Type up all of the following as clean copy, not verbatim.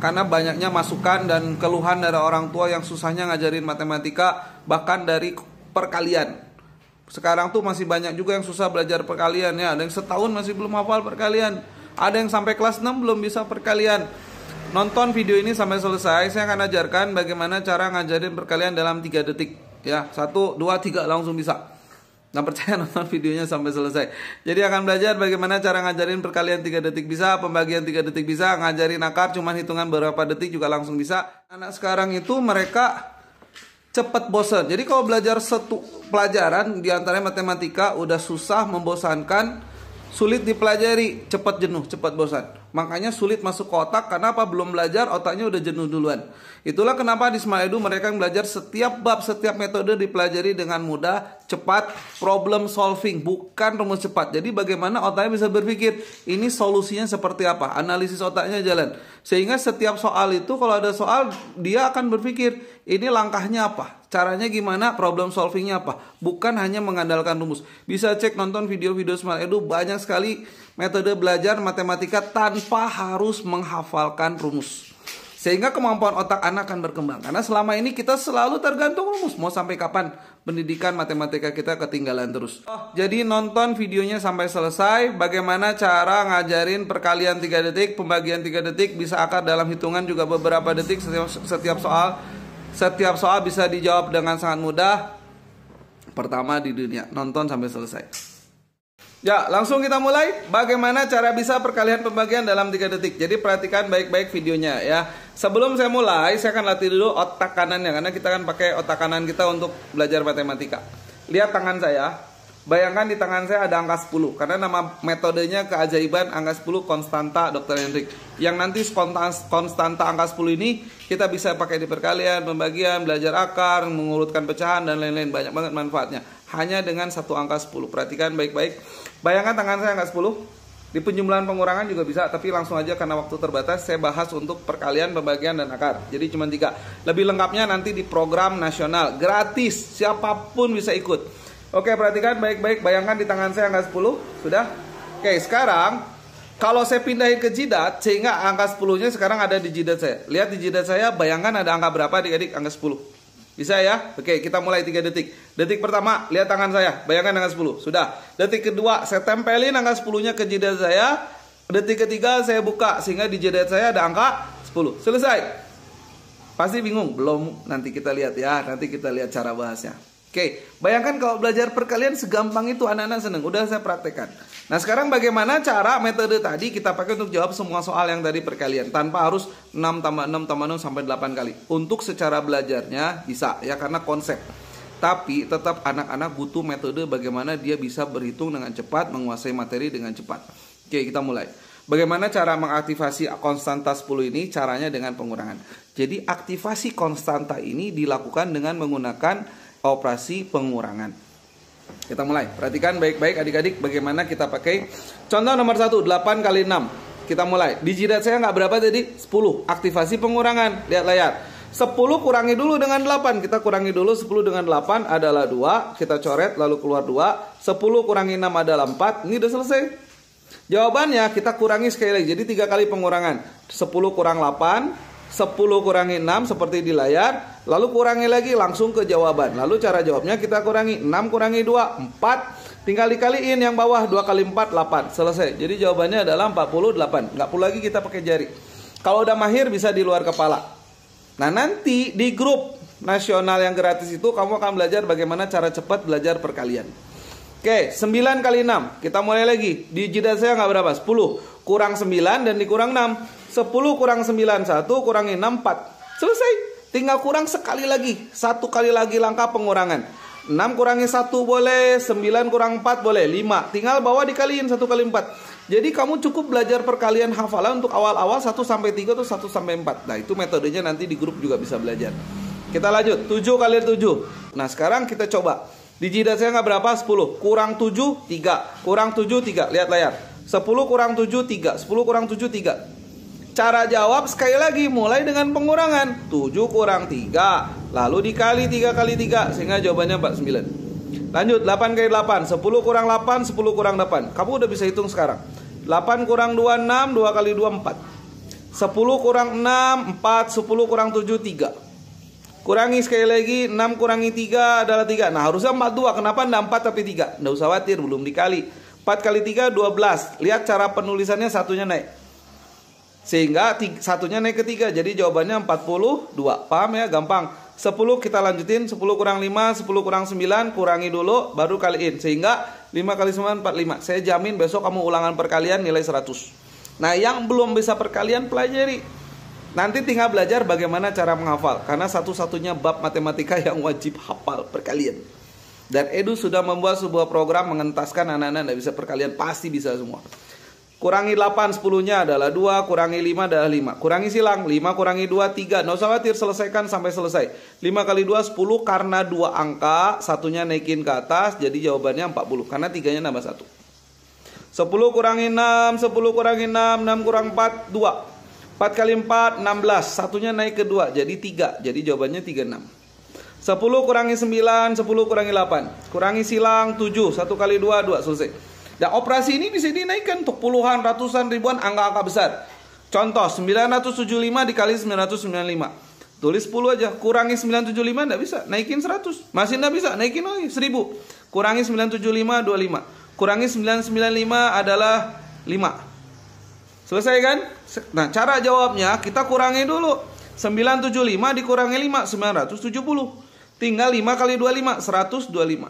karena banyaknya masukan dan keluhan dari orang tua yang susahnya ngajarin matematika, bahkan dari perkalian. Sekarang tuh masih banyak juga yang susah belajar perkalian ya. Ada yang setahun masih belum hafal perkalian, ada yang sampai kelas 6 belum bisa perkalian. Nonton video ini sampai selesai, saya akan ajarkan bagaimana cara ngajarin perkalian dalam 3 detik ya. 1, 2, 3 langsung bisa. Nggak percaya, nonton videonya sampai selesai. Jadi akan belajar bagaimana cara ngajarin perkalian 3 detik bisa, pembagian 3 detik bisa, ngajarin akar cuman hitungan beberapa detik juga langsung bisa. Anak sekarang itu mereka cepat bosan. Jadi kalau belajar satu pelajaran diantaranya matematika udah susah, membosankan, sulit dipelajari, cepat jenuh, cepat bosan. Makanya sulit masuk ke otak, karena apa? Belum belajar, otaknya udah jenuh duluan. Itulah kenapa di Smart Edu mereka belajar setiap bab, setiap metode dipelajari dengan mudah, cepat, problem solving, bukan rumus cepat. Jadi bagaimana otaknya bisa berpikir, ini solusinya seperti apa, analisis otaknya jalan. Sehingga setiap soal itu kalau ada soal, dia akan berpikir, ini langkahnya apa, caranya gimana, problem solvingnya apa. Bukan hanya mengandalkan rumus. Bisa cek nonton video-video Smart Edu, banyak sekali metode belajar matematika tanpa harus menghafalkan rumus. Sehingga kemampuan otak anak akan berkembang. Karena selama ini kita selalu tergantung rumus. Mau sampai kapan pendidikan matematika kita ketinggalan terus. Jadi nonton videonya sampai selesai. Bagaimana cara ngajarin perkalian 3 detik, pembagian 3 detik, bisa akar dalam hitungan juga beberapa detik setiap soal. Setiap soal bisa dijawab dengan sangat mudah. Pertama di dunia. Nonton sampai selesai. Ya, langsung kita mulai. Bagaimana cara bisa perkalian pembagian dalam 3 detik. Jadi perhatikan baik-baik videonya ya. Sebelum saya mulai, saya akan latih dulu otak kanannya, karena kita akan pakai otak kanan kita untuk belajar matematika. Lihat tangan saya. Bayangkan di tangan saya ada angka 10. Karena nama metodenya keajaiban angka 10 konstanta Dr. Hendrik. Yang nanti konstanta angka 10 ini kita bisa pakai di perkalian, pembagian, belajar akar, mengurutkan pecahan dan lain-lain. Banyak banget manfaatnya. Hanya dengan satu angka 10. Perhatikan baik-baik. Bayangkan tangan saya angka 10. Di penjumlahan pengurangan juga bisa, tapi langsung aja karena waktu terbatas saya bahas untuk perkalian, pembagian, dan akar. Jadi cuma 3. Lebih lengkapnya nanti di program nasional gratis, siapapun bisa ikut. Oke, perhatikan baik-baik. Bayangkan di tangan saya angka 10. Sudah? Oke, sekarang kalau saya pindahin ke jidat, sehingga angka 10-nya sekarang ada di jidat saya. Lihat di jidat saya, bayangkan ada angka berapa adik-adik? Angka 10. Bisa ya? Oke, kita mulai 3 detik. Detik pertama, lihat tangan saya. Bayangkan angka 10. Sudah. Detik kedua, saya tempelin angka 10-nya ke jidat saya. Detik ketiga, saya buka. Sehingga di jidat saya ada angka 10. Selesai. Pasti bingung? Belum. Nanti kita lihat ya. Nanti kita lihat cara bahasnya. Oke, bayangkan kalau belajar perkalian segampang itu, anak-anak seneng. Udah saya praktekkan. Nah, sekarang bagaimana cara metode tadi kita pakai untuk jawab semua soal yang tadi perkalian, tanpa harus 6 tambah 6 tambah 6 sampai 8 kali. Untuk secara belajarnya bisa ya, karena konsep. Tapi tetap anak-anak butuh metode bagaimana dia bisa berhitung dengan cepat, menguasai materi dengan cepat. Oke, kita mulai. Bagaimana cara mengaktifasi konstanta 10 ini? Caranya dengan pengurangan. Jadi aktivasi konstanta ini dilakukan dengan menggunakan operasi pengurangan. Kita mulai. Perhatikan baik-baik adik-adik bagaimana kita pakai. Contoh nomor 1, 8 kali 6. Kita mulai. Di jidat saya nggak berapa tadi? 10. Aktivasi pengurangan. Lihat layar. 10 kurangi dulu dengan 8. Kita kurangi dulu 10 dengan 8 adalah 2. Kita coret lalu keluar 2. 10 kurangi 6 adalah 4. Ini udah selesai. Jawabannya kita kurangi sekali lagi. Jadi 3 kali pengurangan. 10 kurang 8. 10 kurangi 6 seperti di layar. Lalu kurangi lagi langsung ke jawaban. Lalu cara jawabnya kita kurangi 6 kurangi 2 4. Tinggal dikaliin yang bawah. 2 kali 4 8. Selesai. Jadi jawabannya adalah 48. Nggak perlu lagi kita pakai jari. Kalau udah mahir bisa di luar kepala. Nah, nanti di grup nasional yang gratis itu kamu akan belajar bagaimana cara cepat belajar perkalian. Oke, 9 kali 6. Kita mulai lagi. Di jidat saya nggak berapa? 10. Kurang 9 dan dikurang 6. 10 kurang 9, 1 kurangi 6, 4. Selesai. Tinggal kurang sekali lagi. 1 kali lagi langkah pengurangan. 6 kurangi 1 boleh. 9 kurang 4 boleh. 5. Tinggal bawa dikaliin 1 kali 4. Jadi kamu cukup belajar perkalian hafalan untuk awal-awal 1 sampai 3 atau 1 sampai 4. Nah, itu metodenya nanti di grup juga bisa belajar. Kita lanjut. 7 kali 7. Nah, sekarang kita coba. Di jidat saya nggak berapa? 10. Kurang 7, 3. Kurang 7, 3. Lihat layar. 10 kurang 7, 3. 10 kurang 7, 3. Cara jawab sekali lagi mulai dengan pengurangan. 7 kurang 3. Lalu dikali 3 kali 3. Sehingga jawabannya 49. Lanjut 8 kali 8. 10 kurang 8. 10 kurang 8. Kamu udah bisa hitung sekarang. 8 kurang 2, 6. 2 kali 2, 4. 10 kurang 6, 4. 10 kurang 7, 3. Kurangi sekali lagi, 6 kurangi 3 adalah 3. Nah harusnya 42, kenapa enggak 4 tapi 3? Nggak usah khawatir, belum dikali. 4 kali 3, 12. Lihat cara penulisannya, satunya naik. Sehingga satunya naik ke 3. Jadi jawabannya 42. Paham ya? Gampang. 10 kita lanjutin. 10 kurang 5, 10 kurang 9. Kurangi dulu, baru kaliin. Sehingga 5 kali 9, 45. Saya jamin besok kamu ulangan perkalian nilai 100. Nah yang belum bisa perkalian, pelajari. Nanti tinggal belajar bagaimana cara menghafal. Karena satu-satunya bab matematika yang wajib hafal perkalian. Dan Edu sudah membuat sebuah program mengentaskan anak-anak tidak bisa perkalian. Pasti bisa semua. Kurangi 8, 10-nya adalah 2. Kurangi 5 adalah 5. Kurangi silang, 5 kurangi 2, 3. Nggak usah khawatir, selesaikan sampai selesai. 5 kali 2, 10. Karena 2 angka, satunya naikin ke atas. Jadi jawabannya 40. Karena 3-nya nambah 1. 10 kurangi 6, 10 kurangi 6. 6 kurang 4, 2. 4 kali 4, 16. Satunya naik ke 2, jadi 3. Jadi jawabannya 36. 10 kurangi 9, 10 kurangi 8. Kurangi silang, 7. 1 kali 2, 2. Selesai. Dan operasi ini bisa dinaikkan untuk puluhan, ratusan, ribuan angka-angka besar. Contoh, 975 dikali 995. Tulis 10 aja. Kurangi 975 enggak bisa, naikin 100. Masih enggak bisa, naikin lagi 1000. Kurangi 975, 25. Kurangi 995 adalah 5. Selesai kan? Nah cara jawabnya kita kurangi dulu. 975 dikurangi 5, 970. Tinggal 5 kali 25, 125.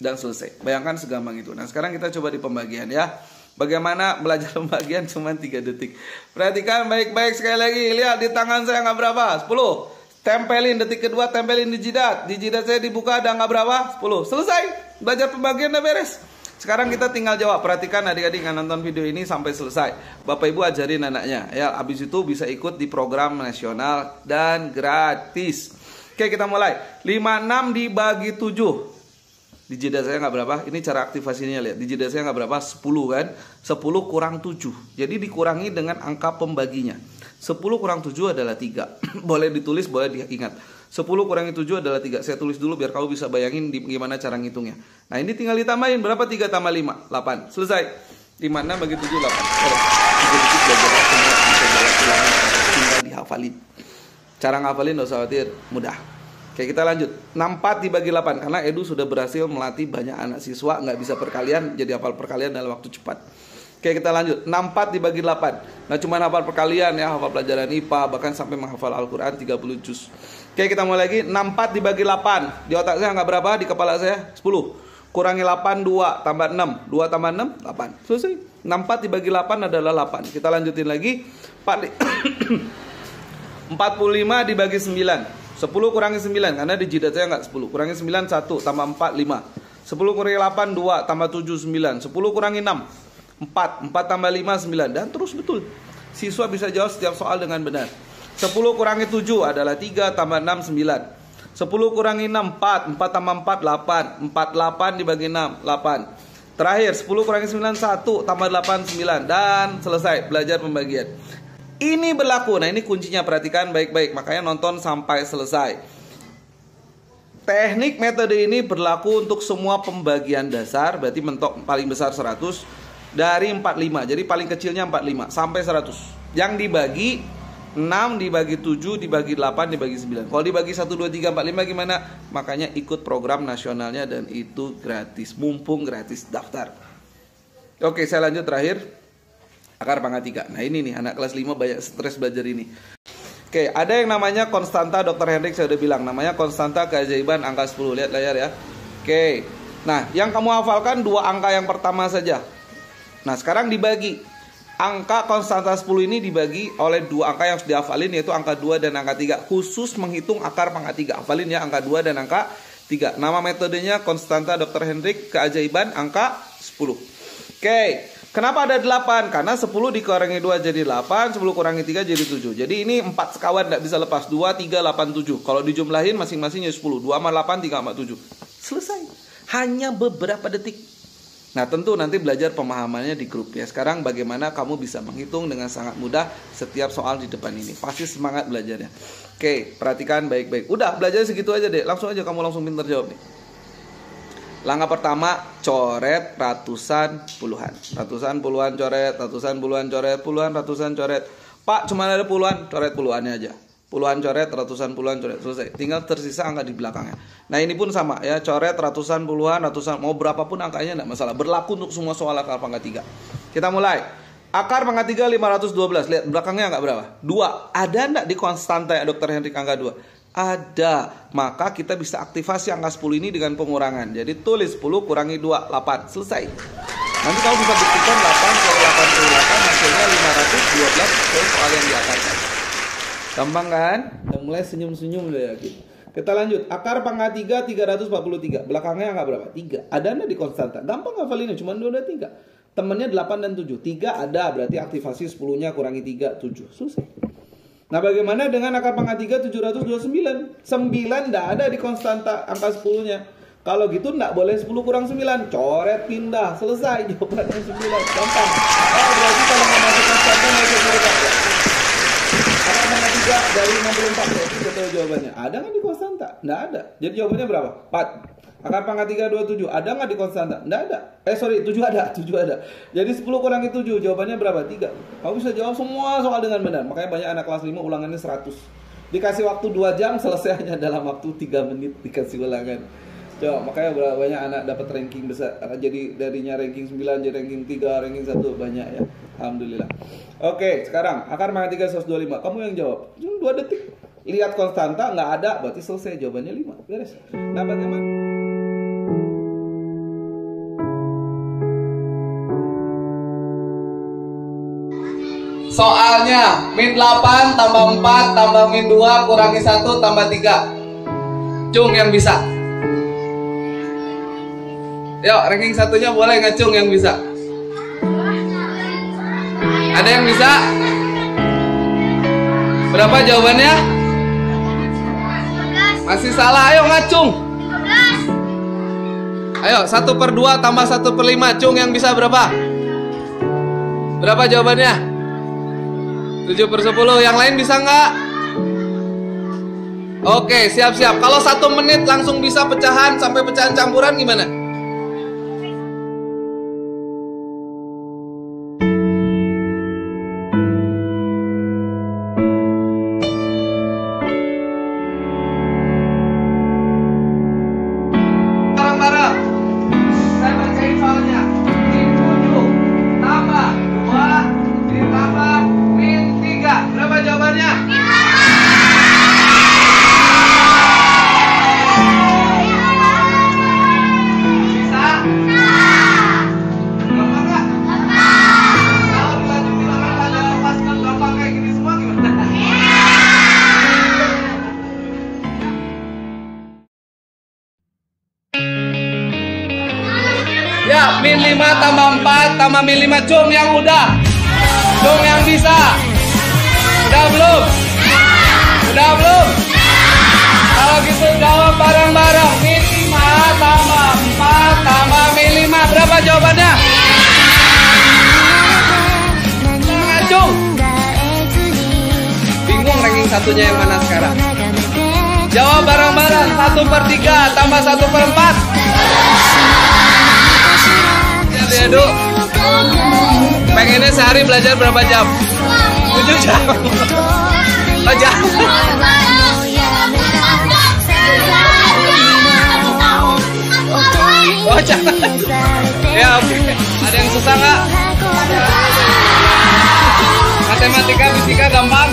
Dan selesai. Bayangkan segampang itu. Nah sekarang kita coba di pembagian ya. Bagaimana belajar pembagian cuma 3 detik. Perhatikan baik-baik sekali lagi. Lihat di tangan saya angka berapa? 10. Tempelin detik kedua, tempelin di jidat. Di jidat saya dibuka ada angka berapa? 10. Selesai. Belajar pembagian udah beres. Sekarang kita tinggal jawab. Perhatikan adik-adik yang nonton video ini sampai selesai. Bapak ibu ajarin anaknya ya. Habis itu bisa ikut di program nasional dan gratis. Oke kita mulai. 56 dibagi 7. Di jeda saya nggak berapa. Ini cara aktivasinya lihat. Di jeda saya nggak berapa. 10 kan. 10 kurang 7. Jadi dikurangi dengan angka pembaginya. 10 kurang 7 adalah 3. Boleh ditulis, boleh diingat. 10 kurangi 7 adalah 3. Saya tulis dulu biar kamu bisa bayangin gimana cara ngitungnya. Nah ini tinggal ditambahin. Berapa 3 tambah 5? 8. Selesai. 56 bagi 7, 8. Tinggal dihafalin. Cara ngafalin gak usah khawatir, mudah. Oke kita lanjut. 64 dibagi 8. Karena Edu sudah berhasil melatih banyak anak siswa nggak bisa perkalian, jadi hafal perkalian dalam waktu cepat. Oke kita lanjut. 64 dibagi 8. Nah cuma hafal perkalian ya, hafal pelajaran IPA, bahkan sampai menghafal Al-Quran 30 juz. Oke kita mulai lagi. 64 dibagi 8. Di otak saya nggak berapa, di kepala saya 10. Kurangi 8, 2 tambah 6. 2 tambah 6, 8. Selesai. 64 dibagi 8 adalah 8. Kita lanjutin lagi. 45 dibagi 9. 10 kurangi 9. Karena di jidat saya nggak 10. Kurangi 9, 1 tambah 4, 5. 10 kurangi 8, 2 tambah 7, 9. 10 kurangi 6, 4. 4 tambah 5, 9. Dan terus betul. Siswa bisa jawab setiap soal dengan benar. 10 kurangi 7 adalah 3 tambah 6, 9. 10 kurangi 6, 4. 4 tambah 4, 8. 48 dibagi 6, 8. Terakhir 10 kurangi 9, 1 tambah 8, 9. Dan selesai belajar pembagian. Ini berlaku. Nah ini kuncinya, perhatikan baik-baik. Makanya nonton sampai selesai. Teknik metode ini berlaku untuk semua pembagian dasar. Berarti mentok paling besar 100 dari 45. Jadi paling kecilnya 45 sampai 100. Yang dibagi 6 dibagi 7 dibagi 8 dibagi 9. Kalau dibagi 1, 2, 3, 4, 5 gimana? Makanya ikut program nasionalnya dan itu gratis. Mumpung gratis daftar. Oke saya lanjut terakhir. Akar pangkat 3. Nah ini nih anak kelas 5 banyak stres belajar ini. Oke ada yang namanya konstanta. Dr. Hendrik saya udah bilang. Namanya konstanta keajaiban angka 10. Lihat layar ya. Oke. Nah yang kamu hafalkan 2 angka yang pertama saja. Nah sekarang dibagi. Angka konstanta 10 ini dibagi oleh 2 angka yang harus dihafalin, yaitu angka 2 dan angka 3. Khusus menghitung akar pangkat 3. Hafalin ya angka 2 dan angka 3. Nama metodenya konstanta Dr. Hendrik keajaiban angka 10. Oke. Kenapa ada 8? Karena 10 dikurangi 2 jadi 8, 10 kurangi 3 jadi 7. Jadi ini 4 sekawan tidak bisa lepas. 2, 3, 8, 7. Kalau dijumlahin masing-masingnya 10. 2 sama 8, 3 sama 7. Selesai. Hanya beberapa detik. Nah tentu nanti belajar pemahamannya di grup ya. Sekarang bagaimana kamu bisa menghitung dengan sangat mudah setiap soal di depan ini. Pasti semangat belajarnya. Oke, perhatikan baik-baik. Udah belajar segitu aja deh. Langsung aja kamu langsung pintar jawab nih. Langkah pertama, coret ratusan puluhan. Ratusan puluhan coret, ratusan puluhan coret, puluhan ratusan coret. Pak, cuma ada puluhan, coret puluhannya aja. Puluhan coret, ratusan puluhan coret, selesai. Tinggal tersisa angka di belakangnya. Nah ini pun sama ya, coret ratusan puluhan, ratusan, mau berapapun angkanya enggak masalah. Berlaku untuk semua soal akar pangkat 3. Kita mulai. Akar pangkat 3 512. Lihat belakangnya angka berapa? 2. Ada enggak di konstanta ya Dr. Hendrik angka 2? Ada. Maka kita bisa aktifasi angka 10 ini dengan pengurangan. Jadi tulis 10 kurangi 2, 8. Selesai. Nanti kamu bisa buktikan 8 kali 88 hasilnya 512 sesuai soal yang diakarkan. Gampang kan? Udah mulai senyum-senyum udah yakin. Kita lanjut. Akar pangkat 3 343. Belakangnya angka berapa? 3. Ada enggak di konstanta? Gampang hafalinnya, cuma 2 dan 3. Temennya 8 dan 7. 3 ada, berarti aktivasi 10-nya kurangi 3, 7. Selesai. Nah, bagaimana dengan akar pangkat 3 729? 9 enggak ada di konstanta angka 10-nya. Kalau gitu enggak boleh 10 kurang 9. Coret pindah. Selesai jawabannya 9. Gampang. Oh, berarti kalau mau masuk konstanta enggak bisa coret. Akar pangkat 3 dari 64 berarti kita tahu jawabannya. Ada nggak di konstanta? Nggak ada. Jadi jawabannya berapa? 4. Akar pangkat 3 27. Ada nggak di konstanta? Nggak ada. 7 ada. 7 ada. Jadi 10 kurangi 7 jawabannya berapa? 3. Kamu bisa jawab semua soal dengan benar. Makanya banyak anak kelas 5 ulangannya 100. Dikasih waktu 2 jam, selesai hanya dalam waktu 3 menit dikasih ulangan. Coba, makanya banyak anak dapat ranking besar. Jadi darinya ranking 9 jadi ranking 3, ranking 1 banyak ya. Alhamdulillah. Oke, sekarang akar pangkat 3 125. Kamu yang jawab. 2 detik. Lihat konstanta nggak ada, berarti selesai jawabannya 5. Beres. Nah, bagaimana? Soalnya min 8 tambah 4 tambah min 2 kurangi 1 tambah 3. Cung yang bisa. Yuk, ranking satunya boleh ngacung yang bisa. Ada yang bisa? Berapa jawabannya? Masih salah, ayo ngacung. Ayo, 1/2 tambah 1/5. Cung yang bisa berapa? Berapa jawabannya? 7/10. Yang lain bisa nggak? Oke, siap-siap. Kalau 1 menit langsung bisa pecahan sampai pecahan campuran gimana? Ya, min 5 tambah 4 tambah min 5. Cung yang udah. Cung yang bisa. Udah belum? Udah belum? Kalau gitu jawab bareng-bareng. Min 5 tambah 4 tambah min 5. Berapa jawabannya? Cung. Bingung ranking satunya yang mana sekarang? Jawab bareng-bareng. 1/3 tambah 1/4. Edu, pengennya sehari belajar berapa jam? 7 jam. Oh, jam. Oh, jangan. Ya, oke. Ada yang susah nggak? Matematika, fisika gampang.